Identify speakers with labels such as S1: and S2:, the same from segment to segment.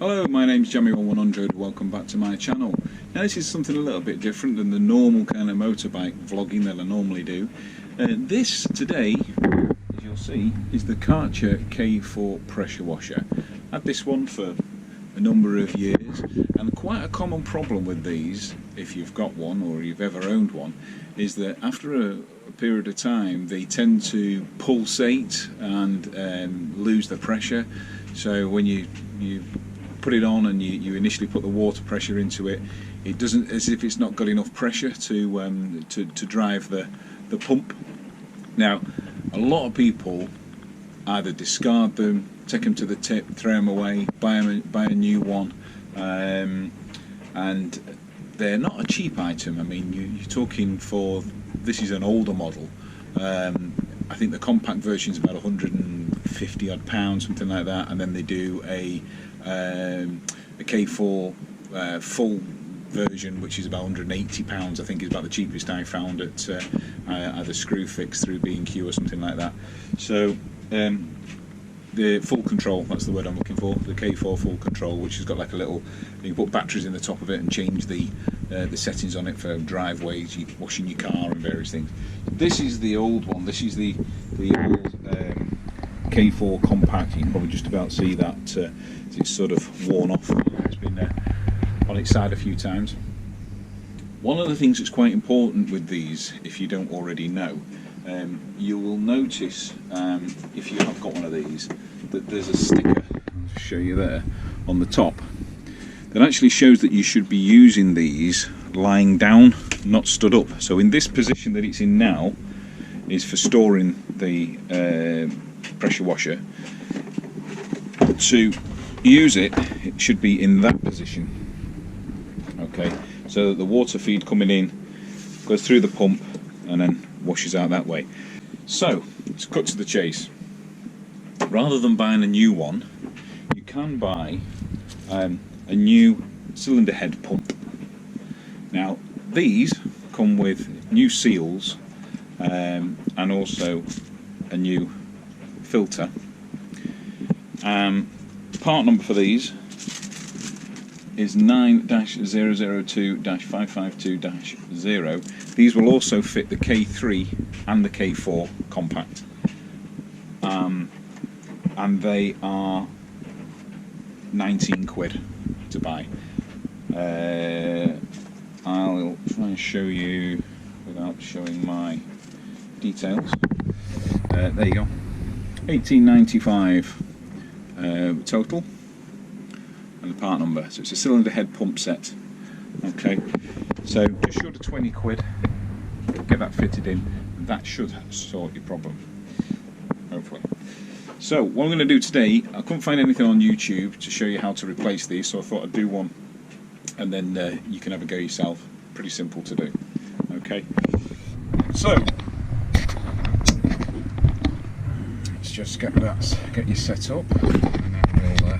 S1: Hello, my name's Jammy1100. Welcome back to my channel. Now this is something a little bit different than the normal kind of motorbike vlogging that I normally do. This today, as you'll see, is the Karcher K3 pressure washer. I've had this one for a number of years, and quite a common problem with these, if you've got one or you've ever owned one, is that after a period of time they tend to pulsate and lose the pressure. So when you put it on and you initially put the water pressure into it, it doesn't, as if it's not got enough pressure to drive the pump. Now, a lot of people either discard them, take them to the tip, throw them away, buy a new one, and they're not a cheap item. I mean, you're talking for, this is an older model. I think the compact version is about 150 odd pounds, something like that, and then they do a K3 full version, which is about 180 pounds. I think is about the cheapest I found at either Screwfix through B&Q or something like that. So the full control, that's the word I'm looking for, the K3 full control, which has got like a little, you put batteries in the top of it and change the settings on it for driveways, washing your car and various things. This is the old one. This is the old K3 compact. You can probably just about see that it's sort of worn off. It's been on its side a few times. One of the things that's quite important with these, if you don't already know, you will notice if you have got one of these that there's a sticker, I'll show you there, on the top that actually shows that you should be using these lying down, not stood up. So in this position that it's in now is for storing the pressure washer. To use it, it should be in that position, okay, so that the water feed coming in goes through the pump and then washes out that way. So to cut to the chase, rather than buying a new one, you can buy a new cylinder head pump. Now these come with new seals and also a new filter. Part number for these is 9-002-552-0. These will also fit the K3 and the K3 compact, and they are 19 quid to buy. I'll try and show you without showing my details. There you go, 18.95 total, and the part number. So it's a cylinder head pump set. Okay, so just short of 20 quid, get that fitted in. That should sort your problem, hopefully. So what I'm going to do today, I couldn't find anything on YouTube to show you how to replace these, so I thought I'd do one, and then you can have a go yourself. Pretty simple to do. Okay, so let's just get you set up, and then we'll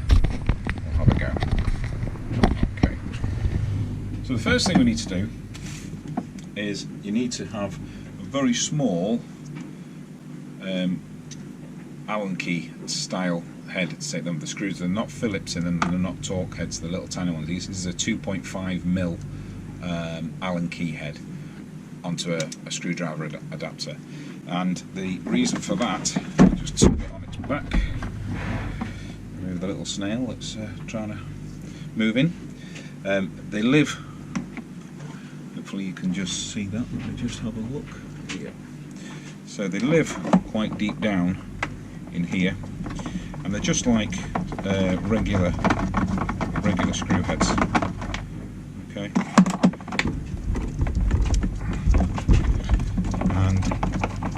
S1: have a go. Okay. So the first thing we need to do is you need to have a very small Allen key style head to take them. The screws, they're not Phillips in them, they're not Torque heads, the little tiny ones. This is a 2.5mm Allen key head onto a screwdriver adapter. And the reason for that, just turn it on its back, remove the little snail that's trying to move in. They live, hopefully you can just see that, let me just have a look. Here. So they live quite deep down in here, and they're just like regular screw heads. Okay. And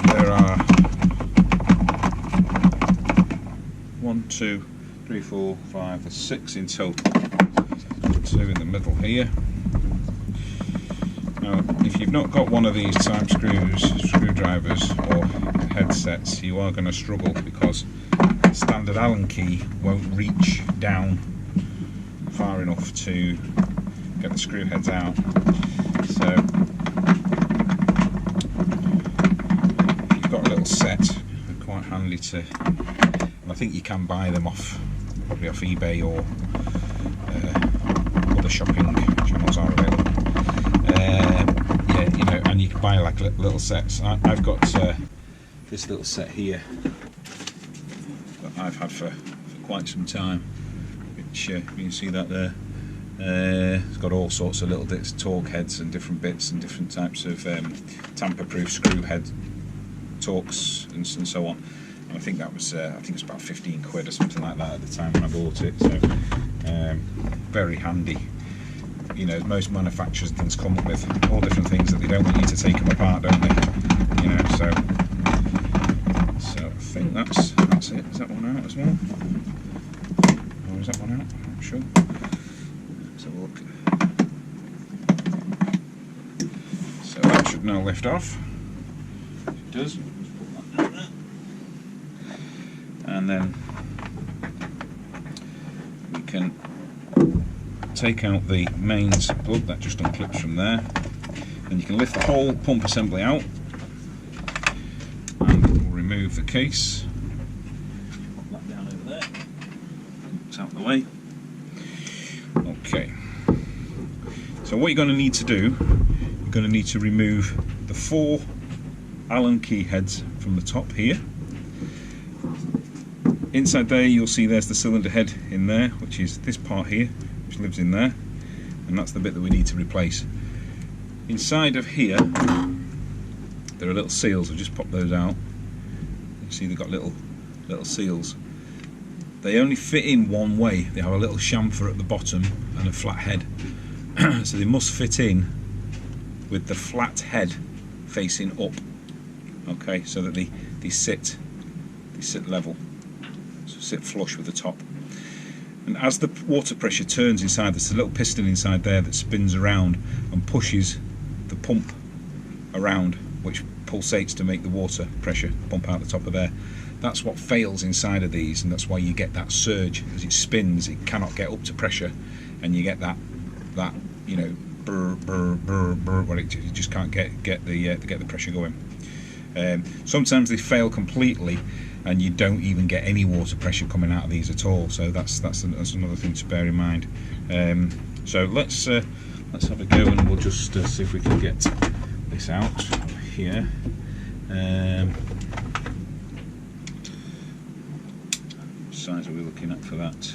S1: there are 1, 2, 3, 4, 5, 6 in total. 2 in the middle here. Now, if you've not got one of these type screwdrivers or headsets, you are going to struggle, because the standard Allen key won't reach down far enough to get the screw heads out. So if you've got a little set, they're quite handy to, and I think you can buy them probably off eBay or other shopping channels are available. Yeah, you know, and you can buy like little sets. I've got this little set here that I've had for quite some time, which you can see that there. It's got all sorts of little bits, torque heads and different bits and different types of tamper-proof screw head torques and so on. And I think that was I think it was about 15 quid or something like that at the time when I bought it. So very handy. You know, most manufacturers things come up with all different things that they don't want you to take them apart, don't they? You know, so I think that's it. Is that one out as well? Or is that one out? I'm not sure. Let's have a look. So that should now lift off. It does. Just put that down there. And then we can take out the mains plug that just unclips from there, and you can lift the whole pump assembly out, and we'll remove the case. Put that down over there. It's out of the way. Okay. So what you're going to need to do, you're going to need to remove the 4 Allen key heads from the top here. Inside there you'll see there's the cylinder head in there, which is this part here, which lives in there, and that's the bit that we need to replace. Inside of here there are little seals. I've just popped those out. You see they've got little seals. They only fit in one way. They have a little chamfer at the bottom and a flat head. So they must fit in with the flat head facing up. Okay, so that they sit level. Sit flush with the top, and as the water pressure turns inside, there's a little piston inside there that spins around and pushes the pump around, which pulsates to make the water pressure pump out the top of there. That's what fails inside of these, and that's why you get that surge. As it spins, it cannot get up to pressure, and you get that you know, brr brr brr brr, where it just can't get the pressure going. Sometimes they fail completely, and you don't even get any water pressure coming out of these at all. So that's another thing to bear in mind. So let's have a go, and we'll just see if we can get this out here. What size are we looking at for that?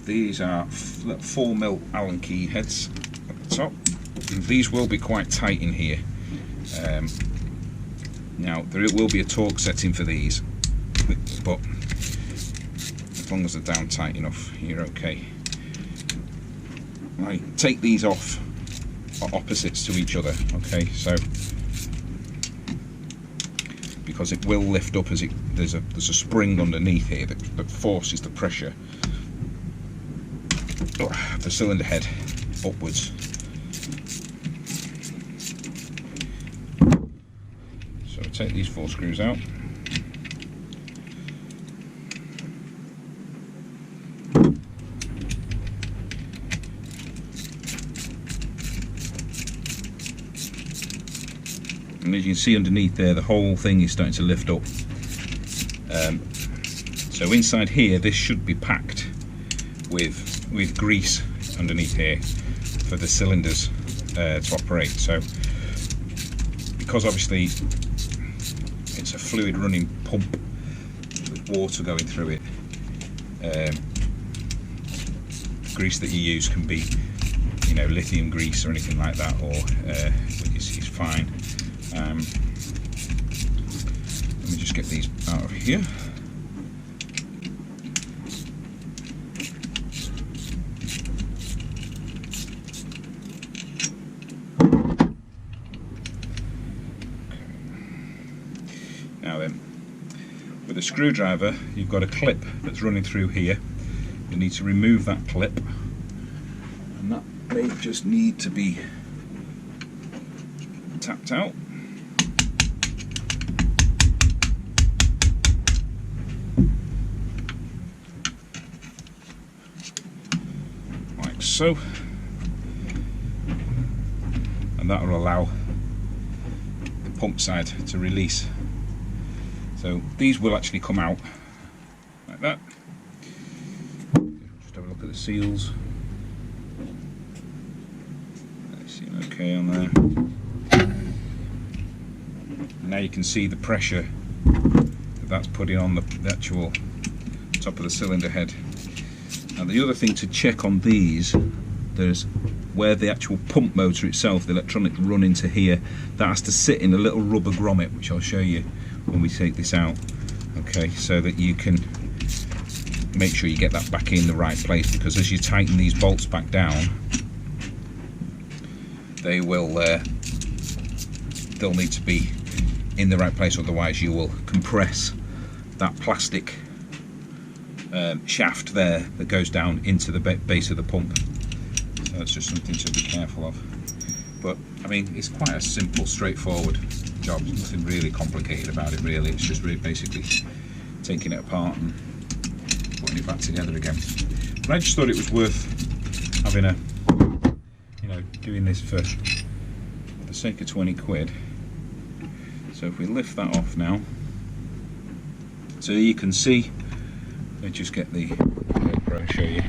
S1: These are 4mm Allen key heads at the top. And these will be quite tight in here. Now there will be a torque setting for these, but as long as they're down tight enough, you're okay. Right, take these off opposites to each other. Okay, so because it will lift up as there's a spring underneath here that forces the pressure the cylinder head upwards. So take these 4 screws out. And as you can see underneath there, the whole thing is starting to lift up. So inside here, this should be packed with grease underneath here for the cylinders to operate. So because obviously it's a fluid running pump with water going through it, the grease that you use can be, you know, lithium grease or anything like that, or it's fine. Let me just get these out of here. Now then, with a screwdriver, you've got a clip that's running through here. You need to remove that clip, and that may just need to be tapped out. Like so. and that will allow the pump side to release. So these will actually come out like that. Just have a look at the seals. They seem okay on there. Now you can see the pressure that's putting on the actual top of the cylinder head. And the other thing to check on these, there's where the actual pump motor itself, the electronic, run into here, that has to sit in a little rubber grommet, which I'll show you when we take this out. Okay, so that you can make sure you get that back in the right place, because as you tighten these bolts back down, they will they'll need to be in the right place, otherwise you will compress that plastic shaft there that goes down into the base of the pump. So that's just something to be careful of. But I mean, it's quite a simple, straightforward job. There's nothing really complicated about it, really. It's just really basically taking it apart and putting it back together again. But I just thought it was worth having a, doing this for the sake of 20 quid. So if we lift that off now, so you can see, let's just get the GoPro and show you.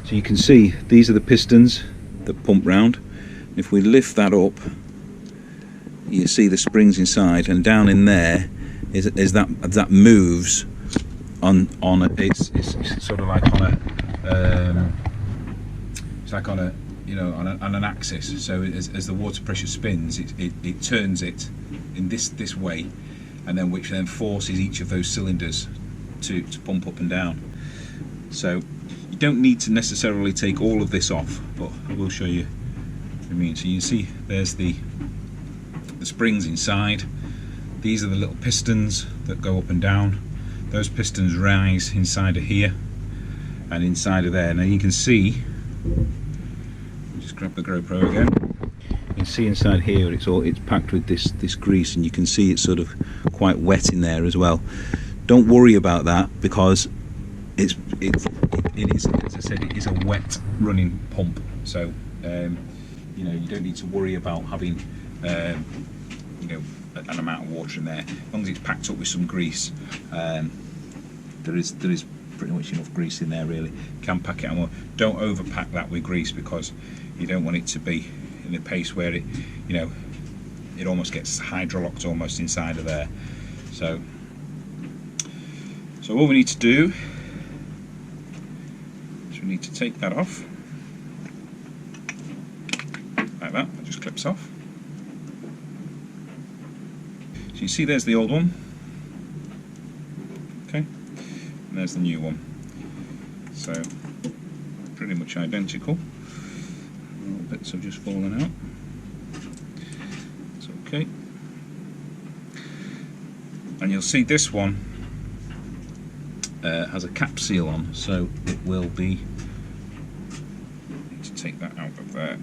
S1: So you can see these are the pistons that pump round. If we lift that up, you see the springs inside, and down in there is that moves on it's sort of like on a it's like on a on an axis. So as the water pressure spins, it turns it in this way, and then which then forces each of those cylinders to pump up and down. So you don't need to necessarily take all of this off, but I will show you what I mean. So you can see there's the springs inside. These are the little pistons that go up and down. Those pistons rise inside of here and inside of there. Now you can see, just grab the GoPro again. You can see inside here it's packed with this grease, and you can see it's sort of quite wet in there as well. Don't worry about that, because it is, as I said, it is a wet running pump. So you don't need to worry about having an amount of water in there. As long as it's packed up with some grease, there is pretty much enough grease in there, really. You can pack it on more. Don't overpack that with grease, because you don't want it to be in a pace where it almost gets hydrolocked almost inside of there. So all we need to do is we need to take that off like that. It just clips off. So you see there's the old one, okay, and there's the new one. So pretty much identical. Little bits have just fallen out. It's okay. And you'll see this one has a cap seal on, so it will be, need to take that out of there.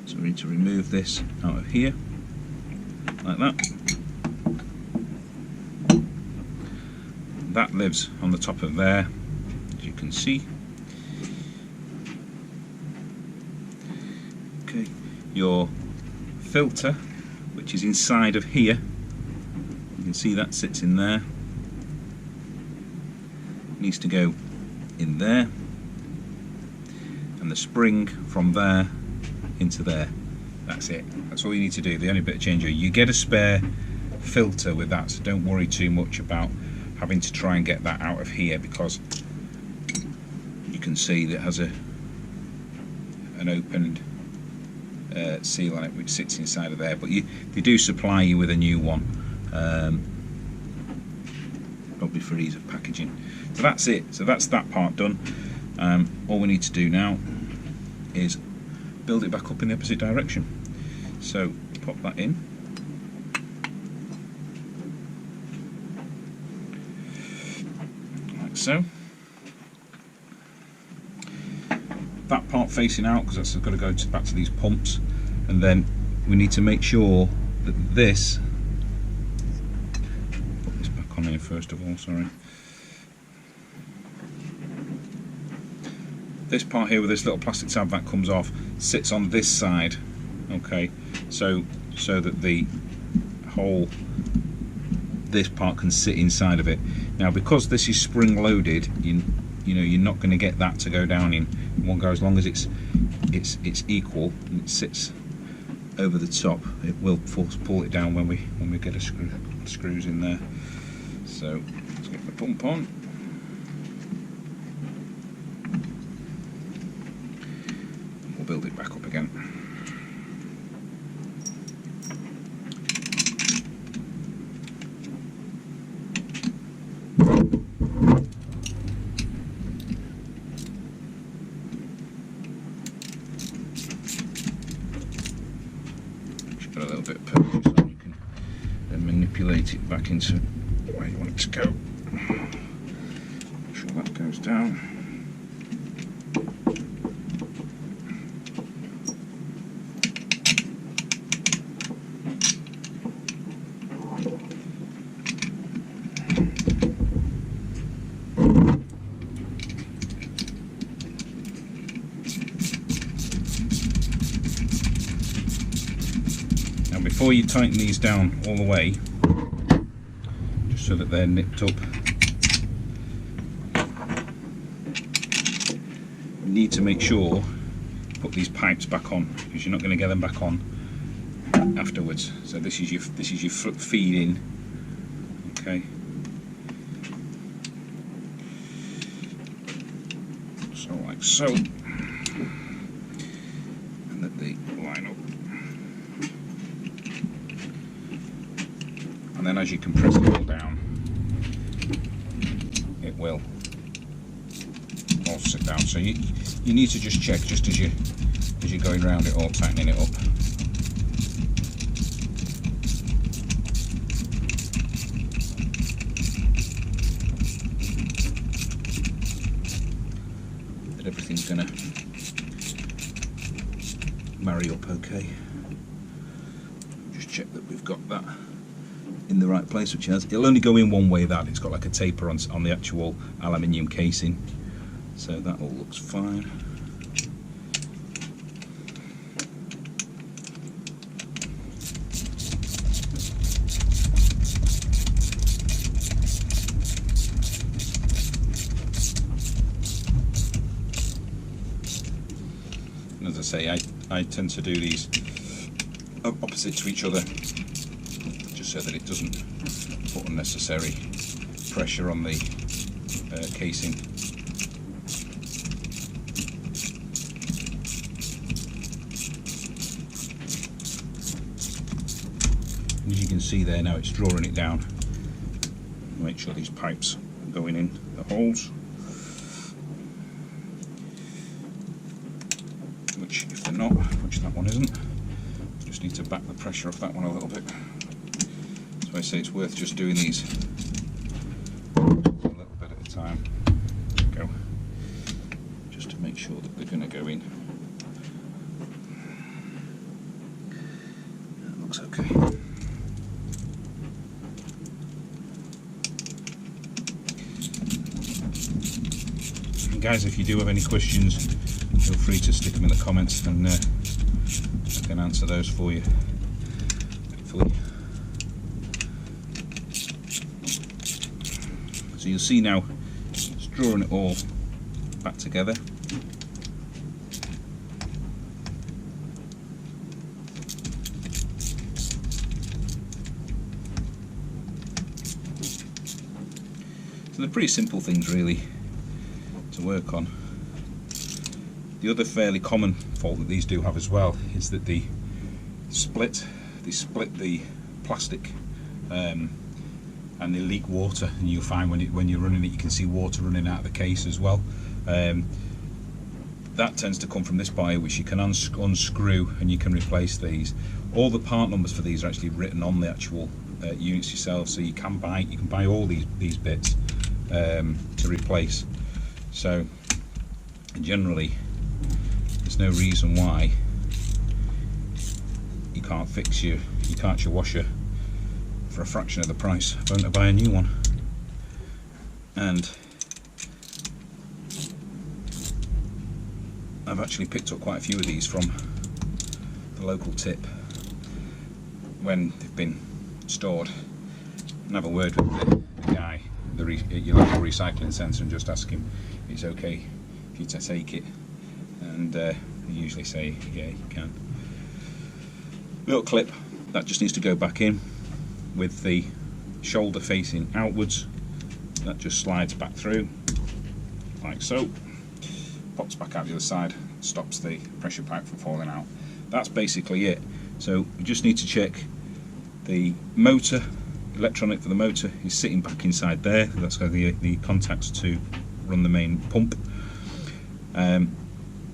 S1: So we need to remove this out of here, like that. That lives on the top of there, as you can see. Okay, your filter, which is inside of here, you can see that sits in there, needs to go in there, and the spring from there into there. That's it. That's all you need to do. The only bit of change, you get a spare filter with that, so don't worry too much about having to try and get that out of here, because you can see that it has an opened seal on it which sits inside of there, but they do supply you with a new one, probably for ease of packaging. So that's it. So that's that part done. All we need to do now is build it back up in the opposite direction. So pop that in. Like so. That part facing out, because that's got to go back to these pumps, and then we need to make sure that this, put this back on here first of all, sorry. this part here with this little plastic tab that comes off sits on this side, okay, so that the whole, this part can sit inside of it. Now because this is spring loaded, you know you're not going to get that to go down in one go. As long as it's equal and it sits over the top, it will pull it down when we get screws in there. So let's get the pump on. We'll build it back up again. Just got a little bit of purchase so you can then manipulate it back into where you want it to go. Make sure that goes down. Before you tighten these down all the way, just so that they're nipped up, you need to make sure you put these pipes back on, because you're not going to get them back on afterwards. So this is your feed in, okay. So like so, and let they line up. And then as you compress it all down, it will all sit down. So you need to just check just as you're going around it all, tightening it up. That everything's gonna marry up okay. Just check that we've got that in the right place, which it'll only go in one way. That it's got like a taper on the actual aluminium casing, so that all looks fine. And as I say, I tend to do these opposite to each other, so that it doesn't put unnecessary pressure on the casing. As you can see there now, it's drawing it down. Make sure these pipes are going in the holes, which if they're not, which that one isn't, just need to back the pressure off that one a little bit. I say it's worth just doing these a little bit at a time. Go, just to make sure that they're going to go in. That looks okay. And guys, if you do have any questions, feel free to stick them in the comments, and I can answer those for you. Hopefully. So you'll see now it's drawing it all back together. So they're pretty simple things really to work on. The other fairly common fault that these do have as well is that they split the plastic and they leak water, and you'll find when you're running it, you can see water running out of the case as well. That tends to come from this bar, which you can unscrew and you can replace these. All the part numbers for these are actually written on the actual units yourself, so you can buy all these bits to replace. So generally, there's no reason why you can't fix your Karcher washer for a fraction of the price of going to buy a new one. And I've actually picked up quite a few of these from the local tip when they've been stored, and have a word with the guy at your local recycling centre and just ask him if it's okay for you to take it, and they usually say yeah, you can. Little clip that just needs to go back in with the shoulder facing outwards. That just slides back through like so, pops back out the other side, stops the pressure pipe from falling out. That's basically it. So we just need to check the motor, electronic for the motor is sitting back inside there. That's got the contacts to run the main pump.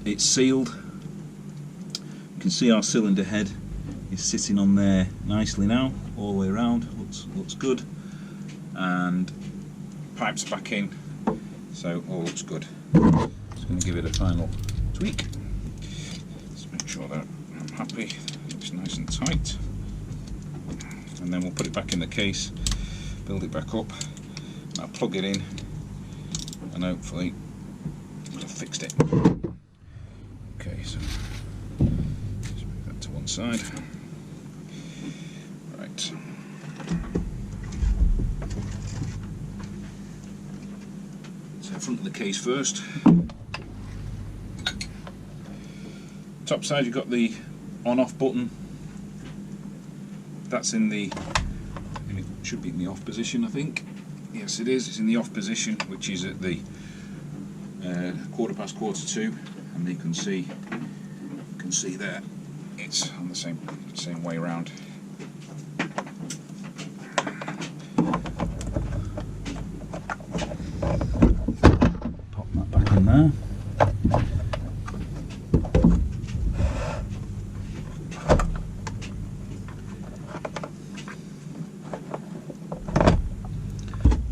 S1: It's sealed. You can see our cylinder head is sitting on there nicely now, all the way around. Looks good, and pipes back in, so all looks good. Just going to give it a final tweak. Let's make sure that I'm happy. It looks nice and tight, and then we'll put it back in the case, build it back up. I'll plug it in, and hopefully I've fixed it. Okay, so let's move that to one side. Right. So front of the case first. Top side, you've got the on-off button. That's in the, it should be in the off position, I think. Yes, it is. It's in the off position, which is at the 2:15, and you can see there it's on the same way around. Pop that back in there.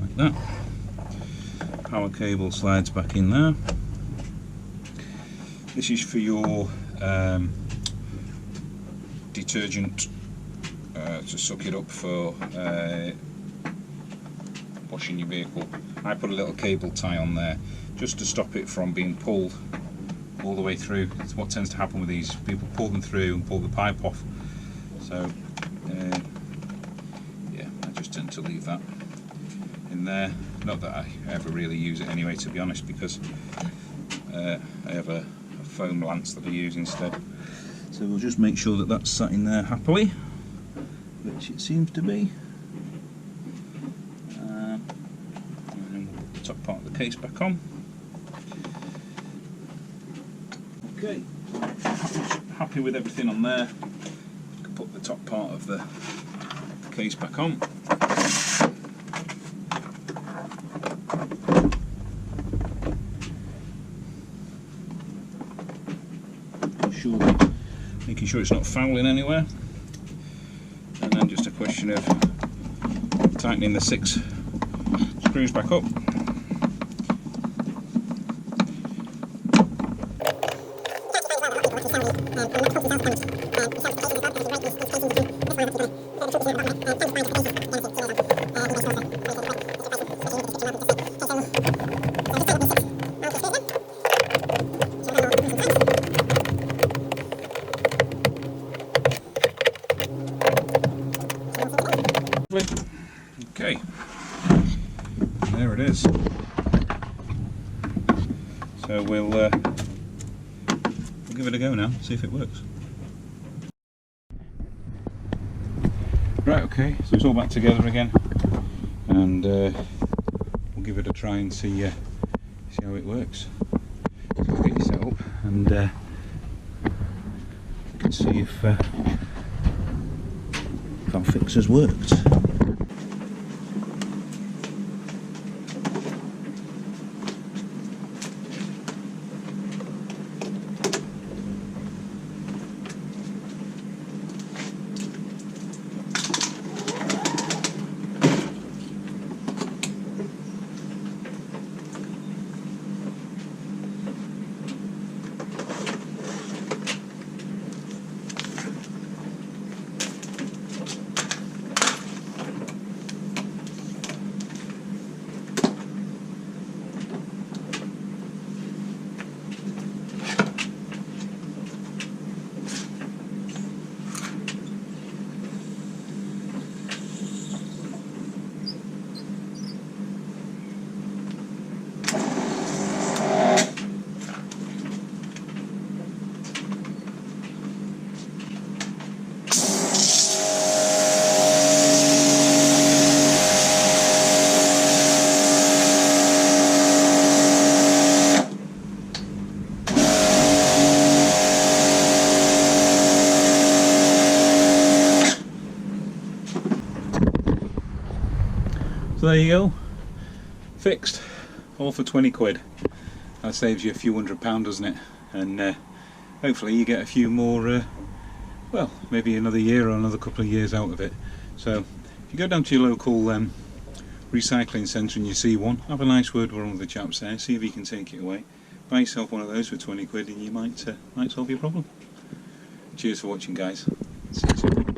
S1: Like that. Power cable slides back in there. This is for your detergent to suck it up for washing your vehicle. I put a little cable tie on there just to stop it from being pulled all the way through. It's what tends to happen with these. People pull them through and pull the pipe off. So yeah, I just tend to leave that in there. Not that I ever really use it anyway, to be honest, because I have a foam lance that I use instead. So we'll just make sure that that's sat in there happily, which it seems to be. And then we'll put the top part of the case back on. Okay, happy with everything on there. You can put the top part of the case back on. Making sure it's not fouling anywhere, and then just a question of tightening the 6 screws back up. Okay, there it is. So we'll give it a go now, see if it works. Right, okay, so it's all back together again, and we'll give it a try and see how it works. So we'll get you set up, and we can see if our fix has worked. So there you go, fixed, all for 20 quid. That saves you a few £100, doesn't it? And hopefully you get a few more, well, maybe another year or another couple of years out of it. So if you go down to your local recycling centre and you see one, have a nice word with one of the chaps there, see if you can take it away. Buy yourself one of those for 20 quid and you might solve your problem. Cheers for watching, guys. See you soon.